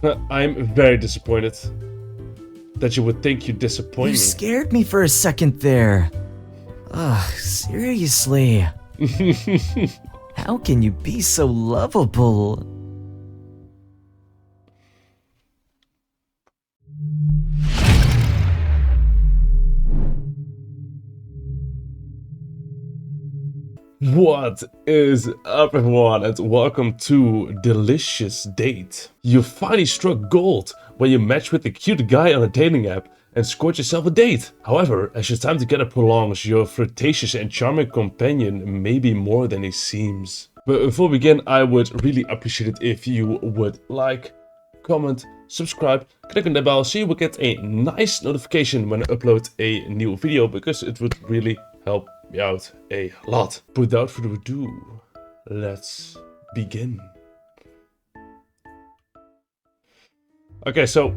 I'm very disappointed that you would think you disappoint me. You scared me for a second there. Ugh, seriously. How can you be so lovable? What is up, everyone, and welcome to Delicious Date. You finally struck gold when you matched with a cute guy on a dating app and scored yourself a date. However, as your time together prolongs, your flirtatious and charming companion may be more than he seems. But before we begin, I would really appreciate it if you would like, comment, subscribe, click on the bell so you will get a nice notification when I upload a new video, because it would really help me out a lot. Without further ado, let's begin. Okay, so,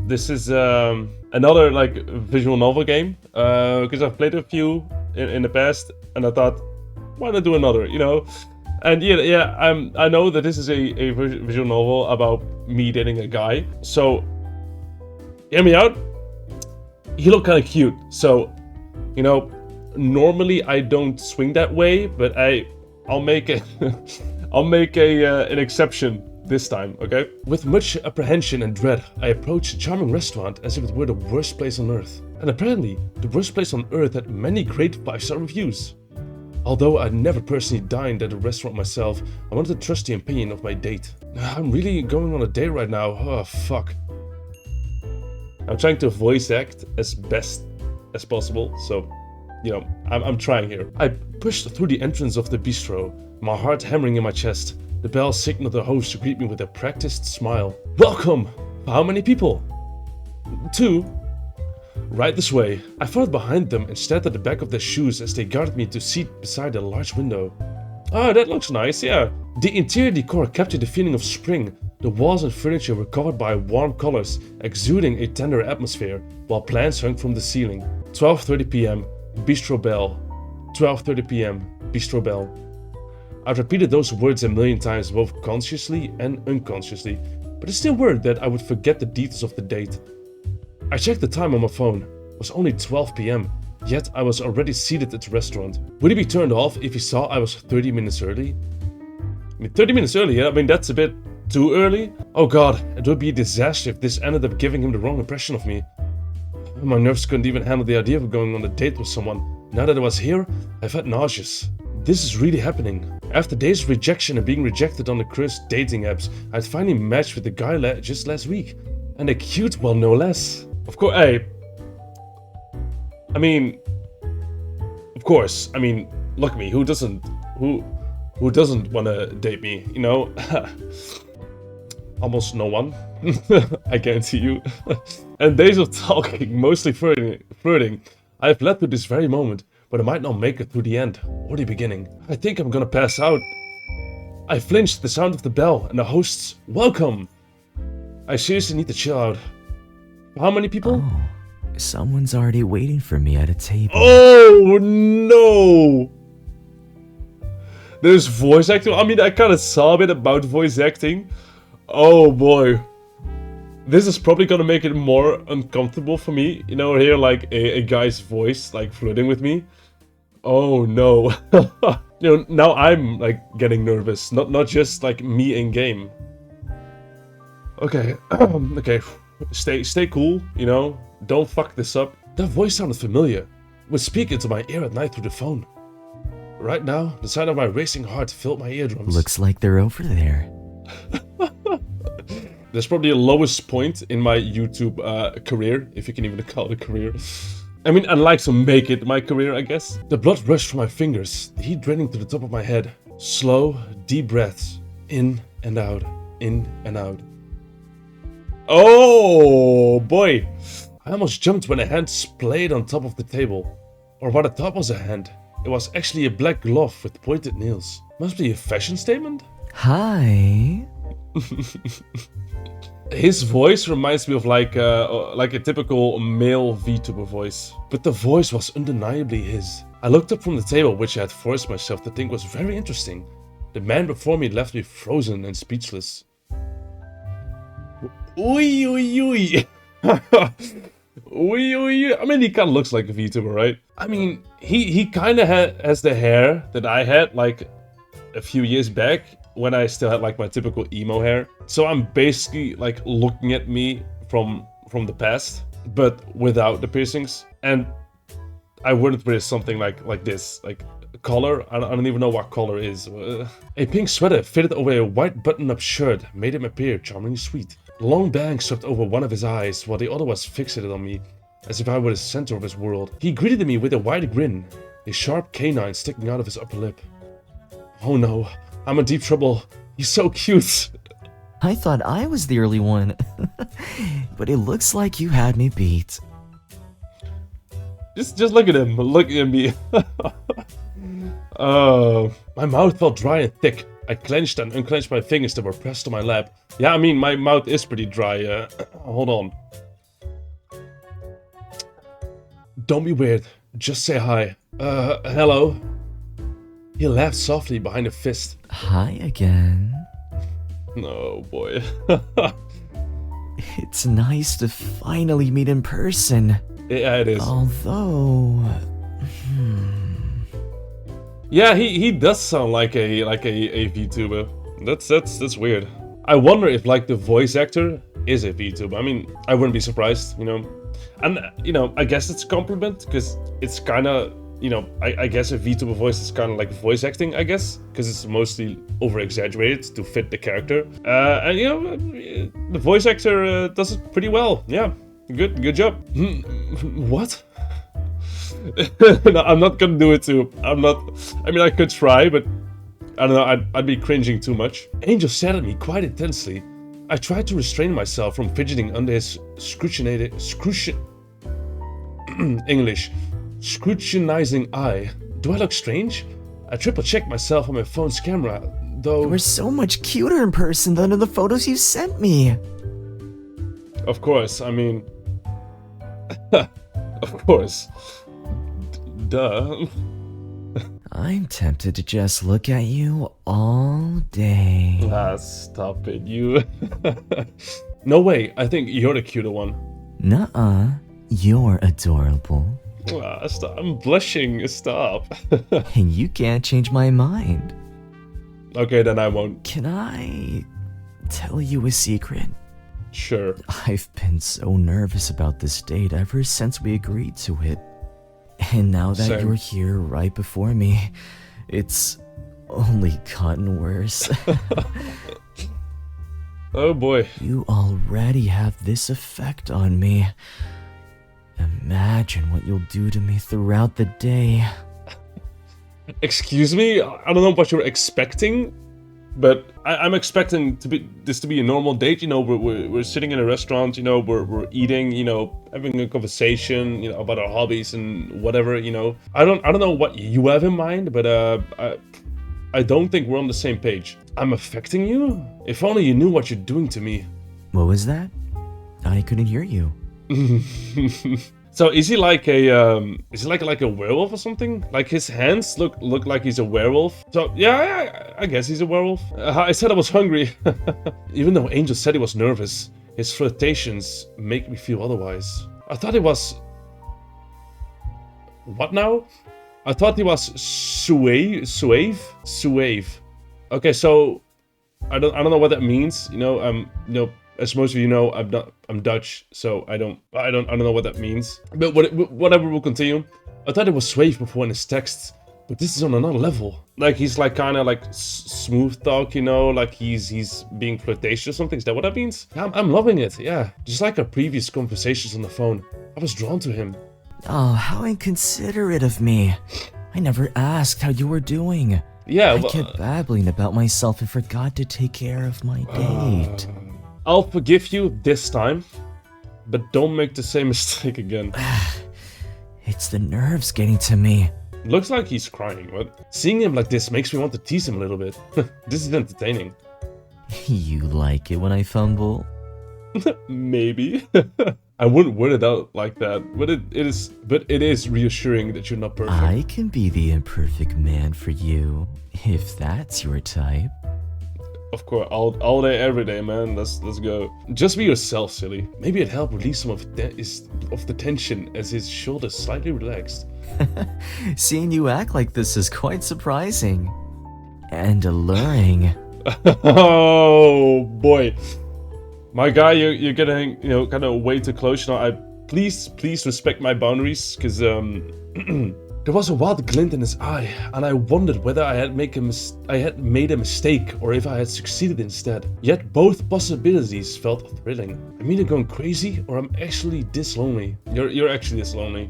this is another like visual novel game, because I've played a few in the past, and I thought, why not do another, And I know that this is a visual novel about me dating a guy, so hear me out. He looked kind of cute, so, normally I don't swing that way, but I'll make an exception this time, okay? With much apprehension and dread, I approached a charming restaurant as if it were the worst place on earth. And apparently, the worst place on earth had many great 5-star reviews. Although I'd never personally dined at a restaurant myself, I wanted to trust the opinion of my date. I'm really going on a date right now. Oh, fuck. I'm trying to voice act as best as possible, so, I'm trying here. I pushed through the entrance of the bistro, my heart hammering in my chest. The bell signaled the host to greet me with a practiced smile. Welcome! How many people? 2. Right this way. I followed behind them and stared at the back of their shoes as they guided me to a seat beside a large window. Oh, that looks nice, yeah. The interior decor captured the feeling of spring. The walls and furniture were covered by warm colors, exuding a tender atmosphere, while plants hung from the ceiling. 12:30 p.m. Bistro bell. 12:30 p.m. Bistro bell. I've repeated those words a million times, both consciously and unconsciously, but I still worried that I would forget the details of the date. I checked the time on my phone. It was only 12 p.m, yet I was already seated at the restaurant. Would he be turned off if he saw I was 30 minutes early? 30 minutes early, yeah? That's a bit too early. Oh god, it would be a disaster if this ended up giving him the wrong impression of me. My nerves couldn't even handle the idea of going on a date with someone. Now that I was here, I felt nauseous. This is really happening. After days of rejection and being rejected on the cursed dating apps, I'd finally matched with the guy just last week. And a cute one, no less. Of course, look at me. Who doesn't want to date me? Almost no one. I guarantee you. And days of talking, mostly flirting, I've led to this very moment, but I might not make it through the end or the beginning. I think I'm gonna pass out. I flinched at the sound of the bell and the host's welcome. I seriously need to chill out. How many people? Oh, someone's already waiting for me at a table. Oh no! There's voice acting. I kind of saw a bit about voice acting. Oh boy. This is probably gonna make it more uncomfortable for me. Hear like a guy's voice like flirting with me. Oh no. Now I'm like getting nervous. Not just like me in game. Okay. Okay. Stay cool, Don't fuck this up. That voice sounded familiar. It would speak into my ear at night through the phone. Right now, the sound of my racing heart filled my eardrums. Looks like they're over there. There's probably a lowest point in my YouTube career, if you can even call it a career. I'd like to make it my career, I guess. The blood rushed from my fingers, the heat draining to the top of my head. Slow, deep breaths, in and out, in and out. Oh boy! I almost jumped when a hand splayed on top of the table. Or what I thought was a hand. It was actually a black glove with pointed nails. Must be a fashion statement? Hi. His voice reminds me of like a typical male VTuber voice. But the voice was undeniably his. I looked up from the table, which I had forced myself to think was very interesting. The man before me left me frozen and speechless. Oi, oi, oi. Oi, oi. I mean, he kind of looks like a VTuber, right? I mean, he kind of has the hair that I had like a few years back when I still had like my typical emo hair. So I'm basically like looking at me from the past, but without the piercings. And I wouldn't wear something like this, like collar. I don't even know what color is. A pink sweater fitted over a white button-up shirt made him appear charmingly sweet. Long bangs swept over one of his eyes, while the other was fixated on me, as if I were the center of his world. He greeted me with a wide grin, a sharp canine sticking out of his upper lip. Oh no, I'm in deep trouble. He's so cute. I thought I was the early one, but it looks like you had me beat. Just look at him. Look at me. My mouth felt dry and thick. I clenched and unclenched my fingers that were pressed to my lap. Yeah, I mean, my mouth is pretty dry. Hold on. Don't be weird. Just say hi. Hello. He laughed softly behind a fist. Hi again. Oh, boy. It's nice to finally meet in person. Yeah, it is. Although... Yeah, he does sound like a VTuber. That's weird. I wonder if like the voice actor is a VTuber. I mean, I wouldn't be surprised, you know. And you know, I guess it's a compliment because it's kind of, you know, I guess a VTuber voice is kind of like voice acting, I guess, because it's mostly over exaggerated to fit the character. And you know, the voice actor does it pretty well. Yeah, good job. What? No, I'm not gonna do it too. I mean, I could try, but I don't know, I'd be cringing too much. Angel stared at me quite intensely. I tried to restrain myself from fidgeting under his scrutinizing eye. Do I look strange? I triple-checked myself on my phone's camera, though... You were so much cuter in person than in the photos you sent me. Of course, I mean... of course. Duh. I'm tempted to just look at you all day. Ah, stop it, you. No way, I think you're the cuter one. Nuh-uh, you're adorable. Ah, stop. I'm blushing, stop. And you can't change my mind. Okay, then I won't. Can I tell you a secret? Sure. I've been so nervous about this date ever since we agreed to it. And now that Same. you're here right before me, it's only gotten worse. Oh boy. You already have this effect on me. Imagine what you'll do to me throughout the day. Excuse me? I don't know what you're expecting, but I'm expecting this to be a normal date. You know, we're sitting in a restaurant, you know, we're eating, you know, having a conversation, you know, about our hobbies and whatever, you know. I don't know what you have in mind, but I don't think we're on the same page. I'm affecting you? If only you knew what you're doing to me. What was that? I couldn't hear you. So is he like a werewolf or something? Like his hands look like he's a werewolf. So yeah, I guess he's a werewolf. I said I was hungry. Even though Angel said he was nervous, his flirtations make me feel otherwise. I thought he was... What now? I thought he was suave. Okay, so I don't know what that means. You know, as most of you know, I'm Dutch, so I don't know what that means. But whatever, we'll continue. I thought it was suave before in his texts, but this is on another level. Like he's like kind of like smooth talk, you know, like he's being flirtatious or something. Is that what that means? I'm loving it. Yeah, just like our previous conversations on the phone, I was drawn to him. Oh, how inconsiderate of me. I never asked how you were doing. Yeah, I kept babbling about myself and forgot to take care of my date. I'll forgive you this time, but don't make the same mistake again. It's the nerves getting to me. Looks like he's crying, but seeing him like this makes me want to tease him a little bit. This is entertaining. You like it when I fumble? Maybe. I wouldn't word it out like that, but it is reassuring that you're not perfect. I can be the imperfect man for you, if that's your type. Of course, all day, every day, man. Let's go. Just be yourself, silly. Maybe it helped release some of the tension as his shoulders slightly relaxed. Seeing you act like this is quite surprising. And alluring. Oh boy, my guy, you're getting kind of way too close. Please respect my boundaries, because there was a wild glint in his eye, and I wondered whether I had made a mistake or if I had succeeded instead. Yet both possibilities felt thrilling. I'm either going crazy or I'm actually this lonely. You're actually this lonely.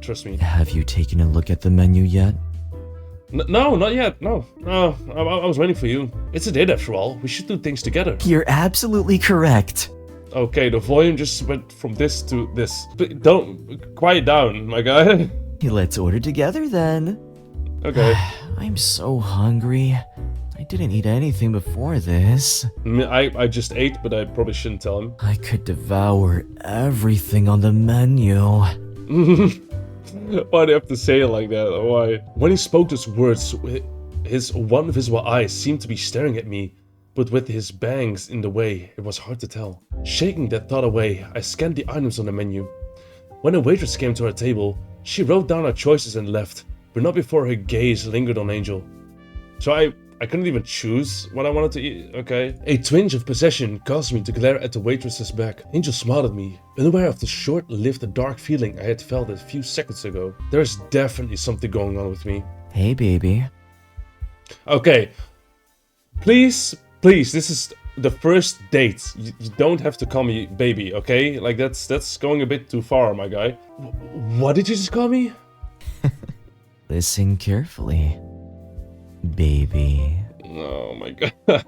Trust me. Have you taken a look at the menu yet? No, not yet. No. I was waiting for you. It's a date after all. We should do things together. You're absolutely correct. Okay, the volume just went from this to this. But don't quiet down, my guy. Let's order together then. Okay. I'm so hungry. I didn't eat anything before this. I just ate, but I probably shouldn't tell him. I could devour everything on the menu. Why do you have to say it like that? Why? When he spoke those words, his one visible eye seemed to be staring at me, but with his bangs in the way, it was hard to tell. Shaking that thought away, I scanned the items on the menu. When a waitress came to our table, she wrote down our choices and left, but not before her gaze lingered on Angel. So I couldn't even choose what I wanted to eat, okay? A twinge of possession caused me to glare at the waitress's back. Angel smiled at me, unaware of the short-lived dark feeling I had felt a few seconds ago. There's definitely something going on with me. Hey, baby. Okay. Please, this is the first date. You don't have to call me baby, okay? Like, that's going a bit too far, my guy. What did you just call me? Listen carefully, baby. Oh my god.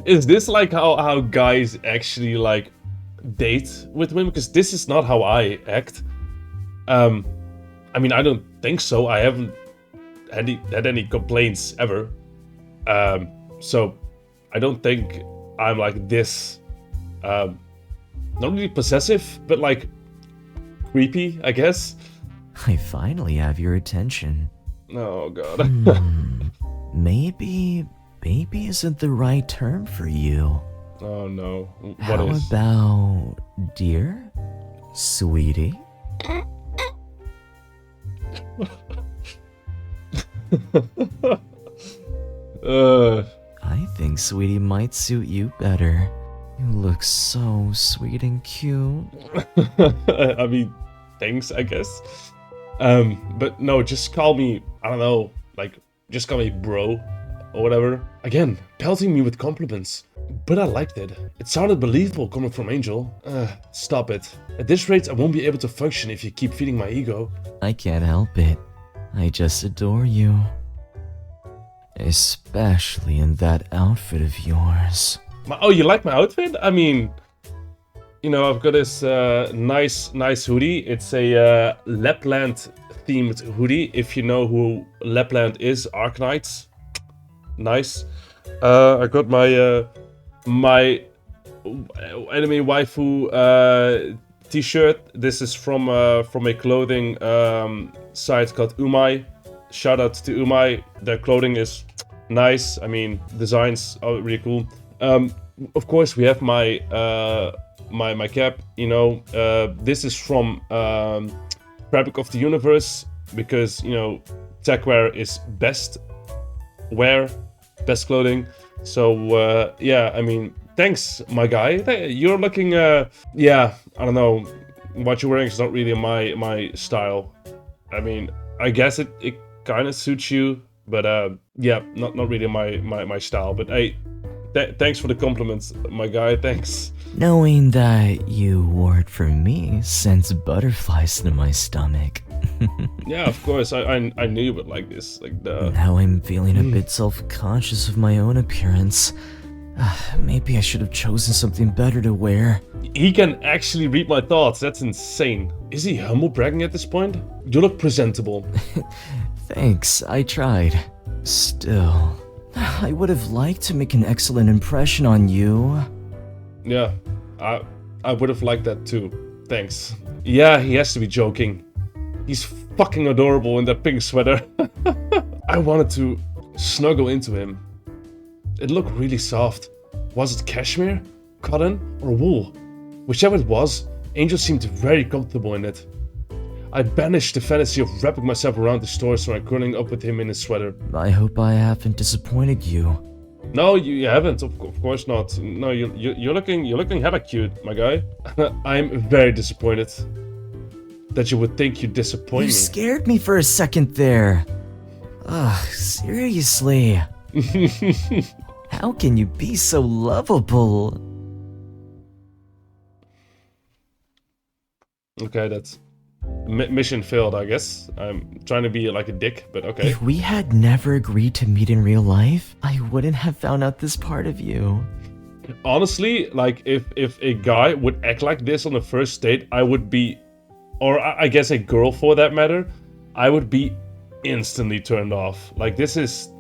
Is this like how guys actually like date with women? Because this is not how I act. I mean, I don't think so. I haven't had any complaints ever. So I don't think I'm like this, not really possessive, but like creepy, I guess. I finally have your attention. Oh god. Maybe baby isn't the right term for you. Oh no. How about dear? Sweetie? I think sweetie might suit you better. You look so sweet and cute. I mean, thanks, I guess. But no, just call me, I don't know, like, just call me bro or whatever. Again, pelting me with compliments. But I liked it. It sounded believable coming from Angel. Stop it. At this rate, I won't be able to function if you keep feeding my ego. I can't help it. I just adore you. Especially in that outfit of yours. Oh, you like my outfit? I mean, you know, I've got this nice hoodie. It's a Lapland themed hoodie. If you know who Lapland is, Arknights. Nice. I got my my anime waifu t-shirt. This is from a clothing site called Umai. Shout out to Umai. Their clothing is nice. I mean, designs are really cool. Of course, we have my my cap. You know, this is from Fabric of the Universe, because you know techwear is best wear, best clothing. So yeah, I mean, thanks, my guy. You're looking. Yeah, I don't know. What you're wearing is not really my style. I mean, I guess it kind of suits you, but yeah, not really my style. But hey, thanks for the compliments, my guy. Thanks. Knowing that you wore it for me sends butterflies to my stomach. Yeah, of course. I knew you would like this. Like the. Now I'm feeling a bit self-conscious of my own appearance. Maybe I should have chosen something better to wear. He can actually read my thoughts. That's insane. Is he humble bragging at this point? You look presentable. Thanks, I tried. Still, I would have liked to make an excellent impression on you. Yeah, I would have liked that too. Thanks. Yeah, he has to be joking. He's fucking adorable in that pink sweater. I wanted to snuggle into him. It looked really soft. Was it cashmere, cotton, or wool? Whichever it was, Angel seemed very comfortable in it. I banished the fantasy of wrapping myself around the torso and curling up with him in his sweater. I hope I haven't disappointed you. No, you haven't. Of course not. No, you're looking hella cute, my guy. I'm very disappointed that you would think you disappoint me. You scared me for a second there. Ugh, seriously. How can you be so lovable? Okay, that's mission failed, I guess. I'm trying to be like a dick, but okay. If we had never agreed to meet in real life, I wouldn't have found out this part of you. Honestly, like if a guy would act like this on the first date, I would be, or I guess a girl for that matter, I would be instantly turned off. Like this is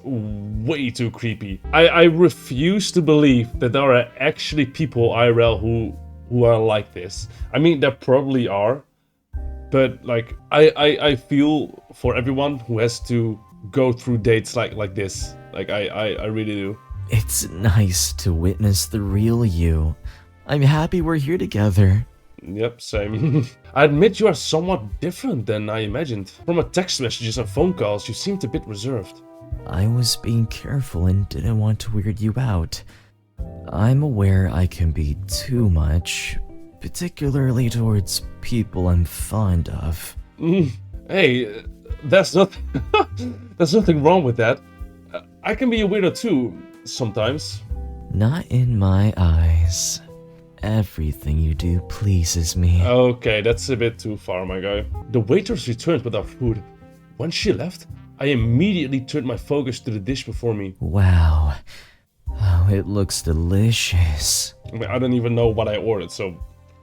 way too creepy. I refuse to believe that there are actually people IRL who are like this. I mean, there probably are, but like I feel for everyone who has to go through dates like this. Like I really do. It's nice to witness the real you. I'm happy we're here together. Yep, same. I admit you are somewhat different than I imagined. From our text messages and phone calls, you seemed a bit reserved. I was being careful and didn't want to weird you out. I'm aware I can be too much, particularly towards people I'm fond of. Hey, there's nothing wrong with that. I can be a weirdo too, sometimes. Not in my eyes. Everything you do pleases me. Okay, that's a bit too far, my guy. The waitress returned with our food. When she left, I immediately turned my focus to the dish before me. Wow. Oh, it looks delicious. I mean, I don't even know what I ordered, so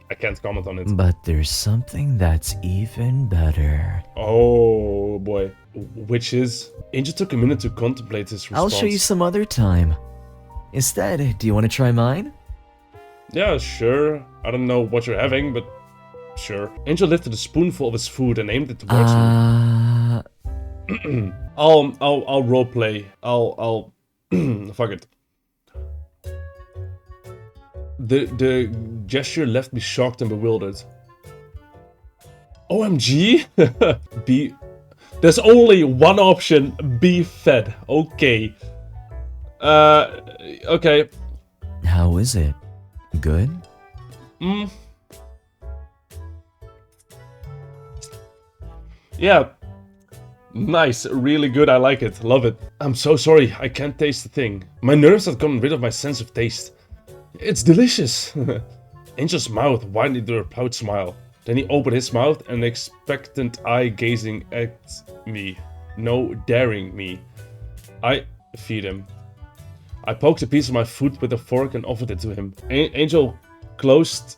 I can't comment on it. But there's something that's even better. Oh boy. Which is? Angel took a minute to contemplate his response. I'll show you some other time. Instead, do you want to try mine? Yeah, sure. I don't know what you're having, but sure. Angel lifted a spoonful of his food and aimed it towards me. I'll roleplay. I'll fuck it. The gesture left me shocked and bewildered. OMG? There's only one option. Be fed. Okay. Okay. How is it? Good? Yeah. Nice. Really good. I like it. Love it. I'm so sorry. I can't taste a thing. My nerves have gotten rid of my sense of taste. It's delicious. Angel's mouth widened into a proud smile. Then he opened his mouth, an expectant eye gazing at me. No, daring me. I feed him. I poked a piece of my food with a fork and offered it to him. Angel closed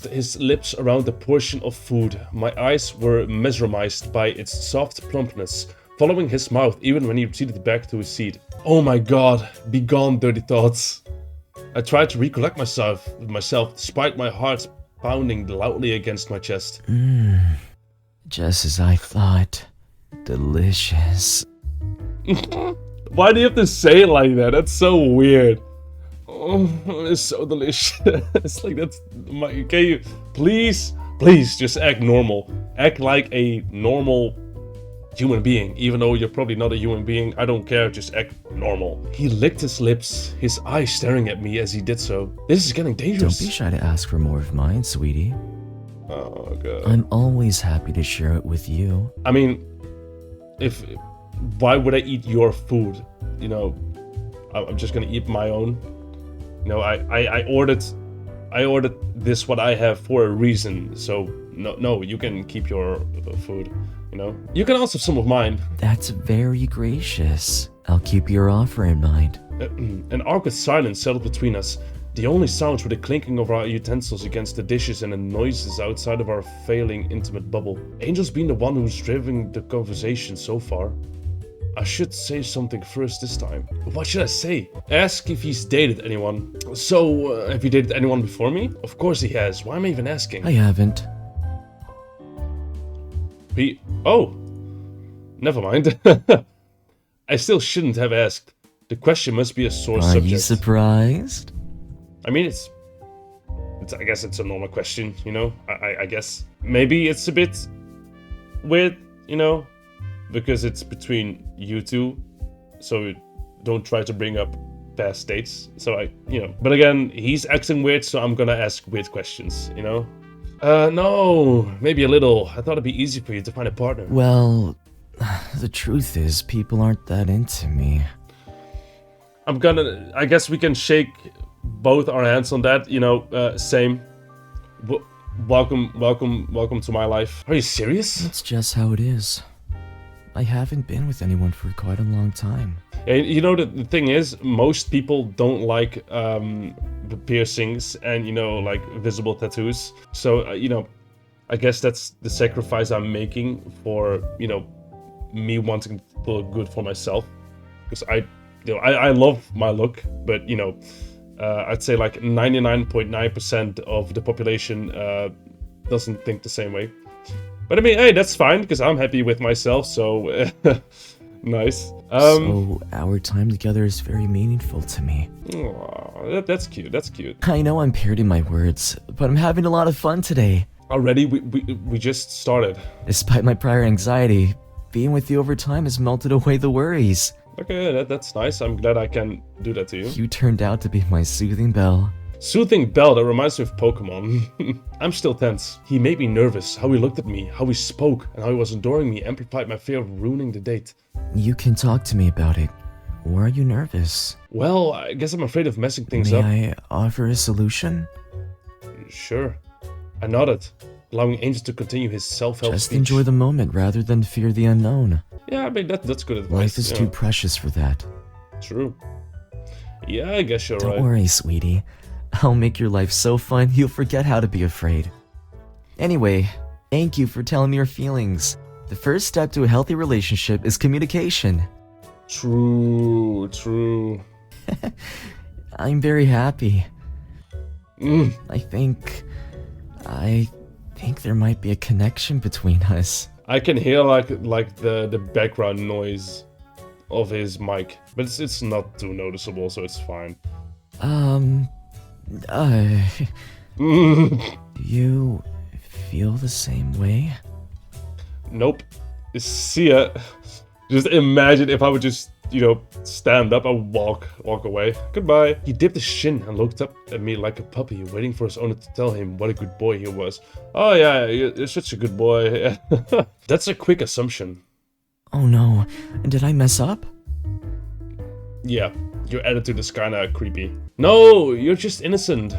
his lips around the portion of food. My eyes were mesmerized by its soft plumpness, following his mouth even when he retreated back to his seat. Oh my god, be gone, dirty thoughts. I tried to recollect myself despite my heart pounding loudly against my chest. Just as I thought. Delicious. Why do you have to say it like that? That's so weird. Oh, it's so delicious. It's like that's my. Can you please just act normal? Act like a normal human being, even though you're probably not a human being. I don't care. Just act normal. He licked his lips, his eyes staring at me as he did so. This is getting dangerous. Don't be shy to ask for more of mine, sweetie. Oh god. I'm always happy to share it with you. I mean, why would I eat your food? You know, I'm just gonna eat my own. You know, I ordered this what I have for a reason. So no, you can keep your food. You know, you can also have some of mine. That's very gracious. I'll keep your offer in mind. An awkward silence settled between us. The only sounds were the clinking of our utensils against the dishes and the noises outside of our failing intimate bubble. Angel's been the one who's driven the conversation so far. I should say something first this time. What should I say? Ask if he's dated anyone. So, have you dated anyone before me? Of course he has. Why am I even asking? I haven't. Oh. Never mind. I still shouldn't have asked. The question must be a sore Are subject. you surprised? I mean, it's I guess it's a normal question, you know? I guess. Maybe it's a bit weird, you know? Because it's between you two. So don't try to bring up past dates. So but again, he's acting weird, so I'm gonna ask weird questions, you know? No, maybe a little. I thought it'd be easy for you to find a partner. Well, the truth is, people aren't that into me. I guess we can shake both our hands on that, you know, same. Welcome to my life. Are you serious? That's just how it is. I haven't been with anyone for quite a long time. And you know, the thing is, most people don't like the piercings and, you know, like visible tattoos. So, I guess that's the sacrifice I'm making for, you know, me wanting to look good for myself. Because I love my look, but, you know, I'd say like 99.9% of the population doesn't think the same way. But I mean, hey, that's fine, because I'm happy with myself, so nice. So our time together is very meaningful to me. Aw, that's cute, that's cute. I know I'm parroting my words, but I'm having a lot of fun today. Already? We just started. Despite my prior anxiety, being with you over time has melted away the worries. Okay, that's nice. I'm glad I can do that to you. You turned out to be my soothing bell. Soothing bell, that reminds me of Pokemon. I'm still tense. He made me nervous. How he looked at me, how he spoke, and how he was adoring me amplified my fear of ruining the date. You can talk to me about it. Or are you nervous? Well, I guess I'm afraid of messing things up. May I offer a solution? Sure. I nodded, allowing Angel to continue his self-help Just speech. enjoy the moment rather than fear the unknown. Yeah, I mean, that's good advice. Life is too precious for that. True. Yeah, I guess you're right. Don't worry, sweetie. I'll make your life so fun you'll forget how to be afraid. Anyway, thank you for telling me your feelings. The first step to a healthy relationship is communication. True. I'm very happy. Mm. I think there might be a connection between us. I can hear like the background noise of his mic, but it's not too noticeable, so it's fine. You feel the same way? Nope. See ya. Just imagine if I would just, stand up and walk away. Goodbye. He dipped his chin and looked up at me like a puppy, waiting for his owner to tell him what a good boy he was. Oh yeah, you're such a good boy. That's a quick assumption. Oh no, did I mess up? Yeah, your attitude is kinda creepy. No, you're just innocent.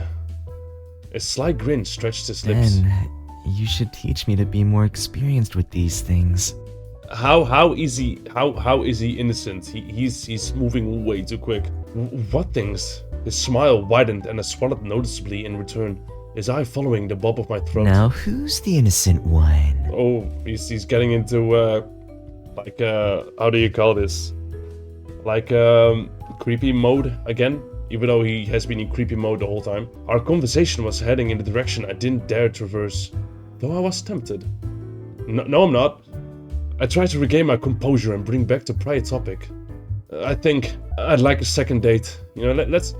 A sly grin stretched his lips. Then you should teach me to be more experienced with these things. How is he innocent? He's moving way too quick. What things? His smile widened and I swallowed noticeably in return, his eye following the bob of my throat. Now who's the innocent one? Oh, he's getting into how do you call this? Like creepy mode again, even though he has been in creepy mode the whole time. Our conversation was heading in the direction I didn't dare traverse, though I was tempted. No, I'm not. I tried to regain my composure and bring back the prior topic. I think I'd like a second date. Let's,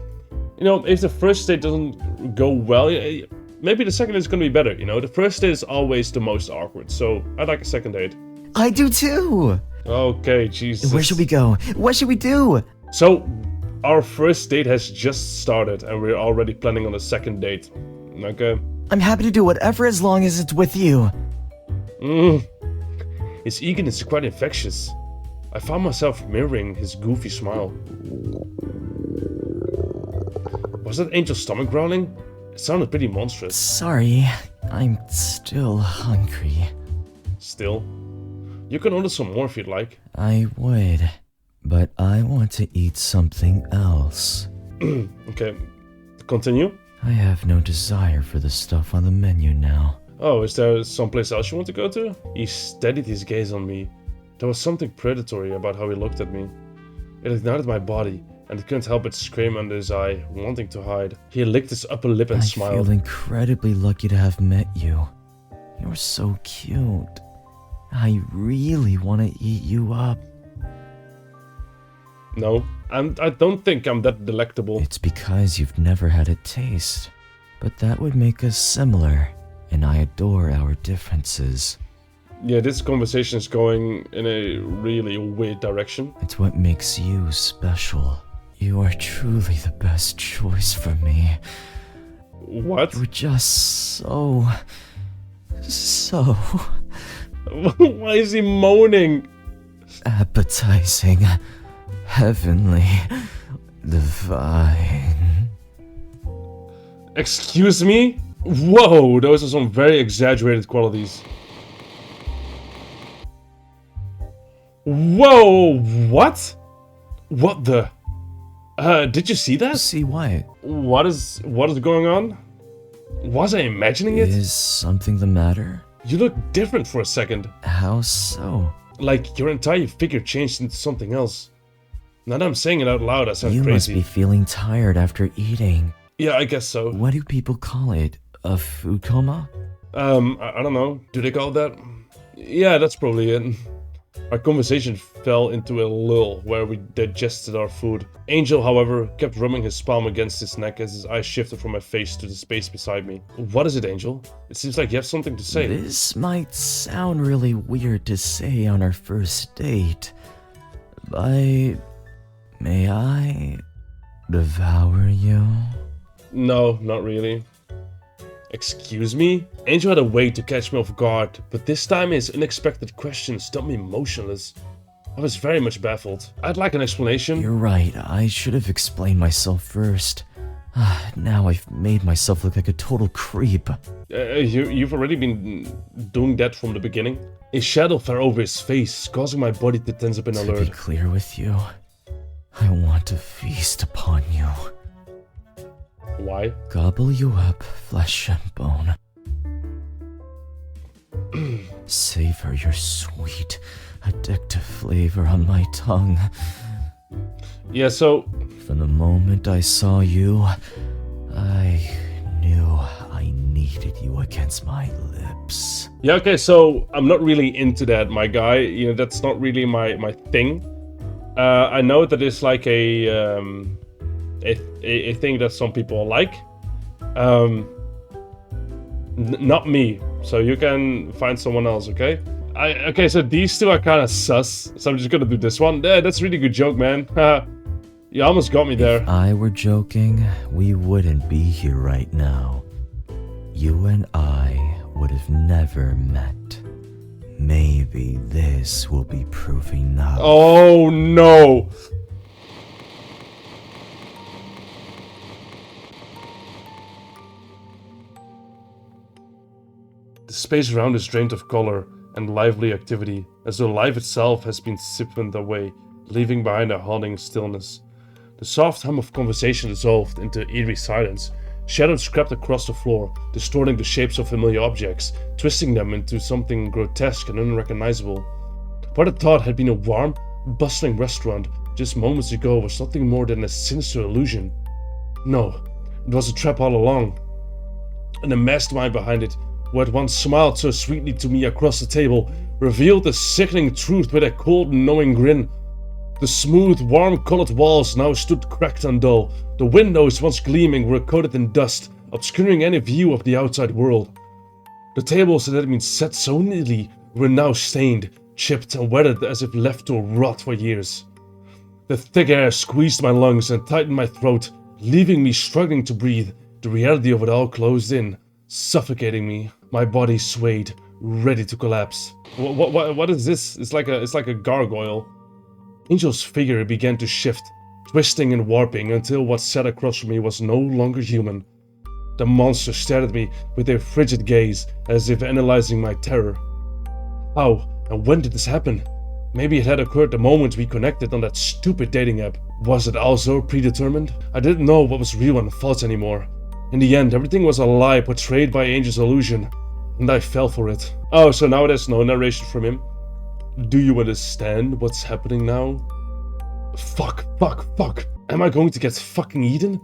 if the first date doesn't go well, maybe the second is gonna be better. The first date is always the most awkward, so I'd like a second date. I do too! Okay, Jesus. Where should we go? What should we do? So, our first date has just started and we're already planning on a second date. Okay. I'm happy to do whatever as long as it's with you. His eagerness is quite infectious. I found myself mirroring his goofy smile. Was that Angel's stomach growling? It sounded pretty monstrous. Sorry, I'm still hungry. Still? You can order some more if you'd like. I would, but I want to eat something else. Okay, continue. I have no desire for the stuff on the menu now. Oh, is there someplace else you want to go to? He steadied his gaze on me. There was something predatory about how he looked at me. It ignited my body, and I couldn't help but scream under his eye, wanting to hide. He licked his upper lip and smiled. I feel incredibly lucky to have met you. You're so cute. I really want to eat you up. No, I don't think I'm that delectable. It's because you've never had a taste. But that would make us similar, and I adore our differences. Yeah, this conversation is going in a really weird direction. It's what makes you special. You are truly the best choice for me. What? You're just so... Why is he moaning? appetizing, heavenly, divine. Excuse me? Whoa, those are some very exaggerated qualities. Whoa, what? What the? Did you see that? See what? What is going on? Was I imagining it? Is something the matter? You look different for a second. How so? Like your entire figure changed into something else. Now that I'm saying it out loud, I sound You crazy. must be feeling tired after eating. Yeah, I guess so. What do people call it? A food coma? I don't know. Do they call it that? Yeah, that's probably it. Our conversation fell into a lull where we digested our food. Angel, however, kept rubbing his palm against his neck as his eyes shifted from my face to the space beside me. What is it, Angel? It seems like you have something to say. This might sound really weird to say on our first date, but may I devour you? No, not really. Excuse me? Angel had a way to catch me off guard, but this time his unexpected question stumped me motionless. I was very much baffled. I'd like an explanation. You're right, I should have explained myself first. Now I've made myself look like a total creep. You've already been doing that from the beginning. A shadow fell over his face, causing my body to tense up in To be alert. clear with you, I want to feast upon you. Why? Gobble you up, flesh and bone. Savor your sweet, addictive flavor on my tongue. Yeah, so... From the moment I saw you, I knew I needed you against my lips. Yeah, okay, so I'm not really into that, my guy. You know, that's not really my thing. I know that it's like a thing that some people like. Not me. So you can find someone else, okay? Okay, so these two are kind of sus. So I'm just gonna do this one. Yeah, that's a really good joke, man. You almost got me there. If I were joking, we wouldn't be here right now. You and I would have never met. Maybe this will be proof enough. Oh no! The space around is drained of color and lively activity, as though life itself has been siphoned away, leaving behind a haunting stillness. The soft hum of conversation dissolved into eerie silence. Shadows crept across the floor, distorting the shapes of familiar objects, twisting them into something grotesque and unrecognizable. What I thought had been a warm, bustling restaurant just moments ago was nothing more than a sinister illusion. No, it was a trap all along. And the mastermind behind it, who had once smiled so sweetly to me across the table, revealed the sickening truth with a cold, knowing grin. The smooth, warm-colored walls now stood cracked and dull. The windows, once gleaming, were coated in dust, obscuring any view of the outside world. The tables that had been set so neatly were now stained, chipped, and weathered as if left to rot for years. The thick air squeezed my lungs and tightened my throat, leaving me struggling to breathe. The reality of it all closed in, suffocating me. My body swayed, ready to collapse. What is this? It's like a gargoyle. Angel's figure began to shift, twisting and warping until what sat across from me was no longer human. The monster stared at me with a frigid gaze, as if analyzing my terror. How and when did this happen? Maybe it had occurred the moment we connected on that stupid dating app. Was it also predetermined? I didn't know what was real and false anymore. In the end, everything was a lie portrayed by Angel's illusion, and I fell for it. Oh, so now there's no narration from him. Do you understand what's happening now? Fuck. Am I going to get fucking eaten?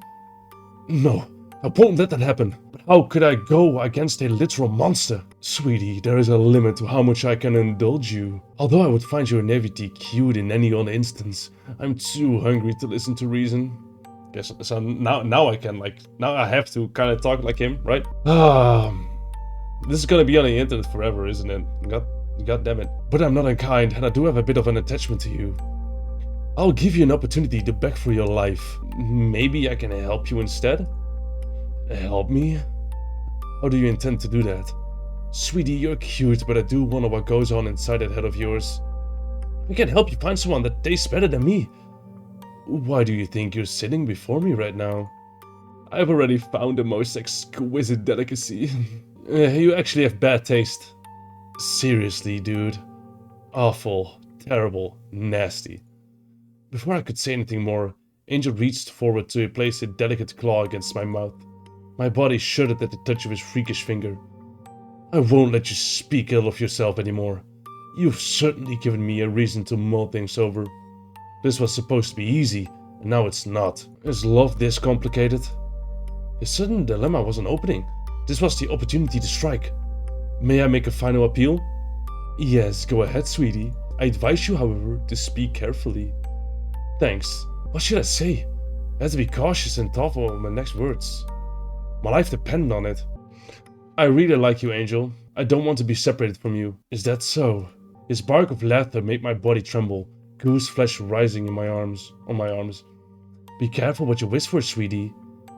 No, I won't let that happen. But how could I go against a literal monster? Sweetie, there is a limit to how much I can indulge you. Although I would find your naivety cute in any other instance, I'm too hungry to listen to reason. Guess so now I can, like, now I have to kind of talk like him, right? This is gonna be on the internet forever, isn't it? God damn it. But I'm not unkind, and I do have a bit of an attachment to you. I'll give you an opportunity to beg for your life. Maybe I can help you instead? Help me? How do you intend to do that? Sweetie, you're cute, but I do wonder what goes on inside that head of yours. I can help you find someone that tastes better than me. Why do you think you're sitting before me right now? I've already found the most exquisite delicacy. You actually have bad taste. Seriously, dude. Awful, terrible, nasty. Before I could say anything more, Angel reached forward to place a delicate claw against my mouth. My body shuddered at the touch of his freakish finger. I won't let you speak ill of yourself anymore. You've certainly given me a reason to mull things over. This was supposed to be easy, and now it's not. Is love this complicated? His sudden dilemma was an opening. This was the opportunity to strike. May I make a final appeal? Yes, go ahead, sweetie. I advise you, however, to speak carefully. Thanks. What should I say? I have to be cautious and thoughtful with my next words. My life depends on it. I really like you, Angel. I don't want to be separated from you. Is that so? His bark of laughter made my body tremble, goose flesh rising on my arms. Be careful what you wish for, sweetie.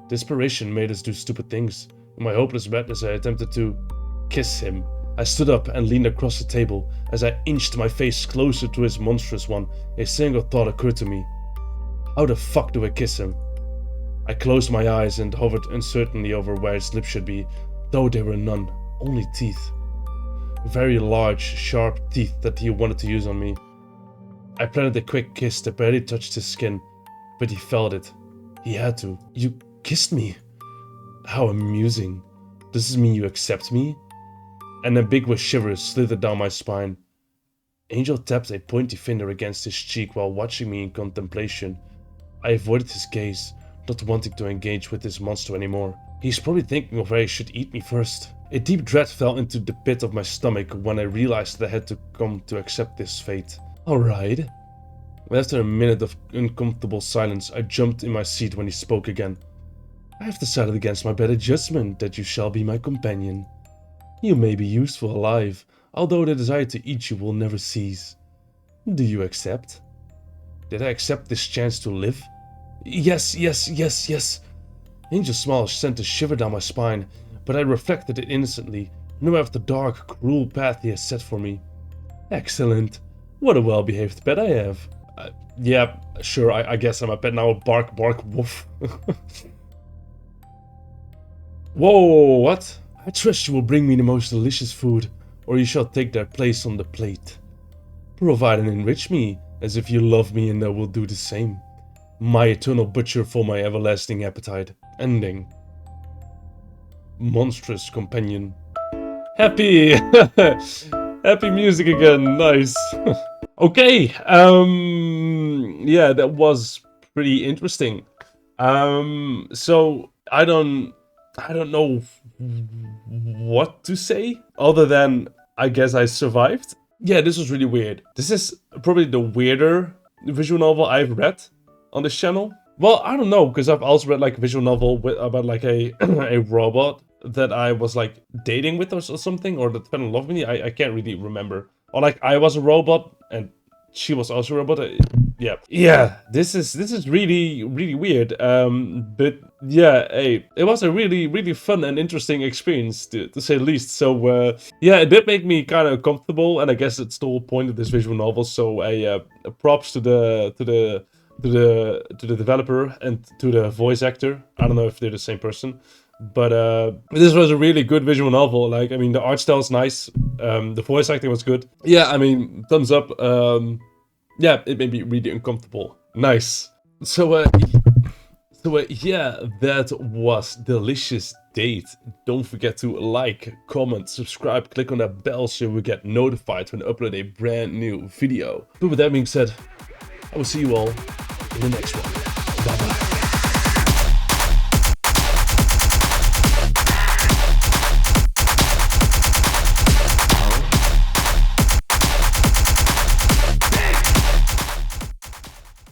Desperation made us do stupid things. In my hopeless madness, I attempted to kiss him. I stood up and leaned across the table. As I inched my face closer to his monstrous one, a single thought occurred to me. How the fuck do I kiss him? I closed my eyes and hovered uncertainly over where his lips should be, though there were none, only teeth. Very large, sharp teeth that he wanted to use on me. I planted a quick kiss that barely touched his skin, but he felt it. He had to. You kissed me. How amusing. Does this mean you accept me? An ambiguous shiver slithered down my spine. Angel tapped a pointy finger against his cheek while watching me in contemplation. I avoided his gaze, not wanting to engage with this monster anymore. He's probably thinking of where he should eat me first. A deep dread fell into the pit of my stomach when I realized that I had to come to accept this fate. Alright. After a minute of uncomfortable silence, I jumped in my seat when he spoke again. I have decided against my better judgment that you shall be my companion. You may be useful alive, although the desire to eat you will never cease. Do you accept? Did I accept this chance to live? Yes. Angel's smile sent a shiver down my spine, but I reflected it innocently, knew after the dark, cruel path he has set for me. Excellent. What a well-behaved pet I have. Yeah, sure, I guess I'm a pet now. Bark, woof. Whoa, what? I trust you will bring me the most delicious food, or you shall take their place on the plate. Provide and enrich me, as if you love me and I will do the same. My eternal butcher for my everlasting appetite. Ending. Monstrous companion. Happy! Happy music again, nice. Okay, yeah, that was pretty interesting. So I don't know what to say other than I guess I survived. Yeah, this was really weird. This is probably the weirder visual novel I've read on this channel. Well, I don't know, because I've also read like a visual novel about like a a robot that I was like dating with or something, or that fell in love with me. I can't really remember. Or like I was a robot and she was also a robot. Yeah. This is really weird. But yeah, hey, it was a really fun and interesting experience to say the least. So yeah, it did make me kind of comfortable, and I guess it's the whole point of this visual novel. So props to the developer and to the voice actor. I don't know if they're the same person. But this was a really good visual novel. Like, I mean, the art style is nice. The voice acting was good. Yeah, I mean, thumbs up. Yeah, it made me really uncomfortable. Nice. So yeah, that was Delicious Date. Don't forget to like, comment, subscribe, click on that bell so you will get notified when I upload a brand new video. But with that being said, I will see you all in the next one. Bye bye.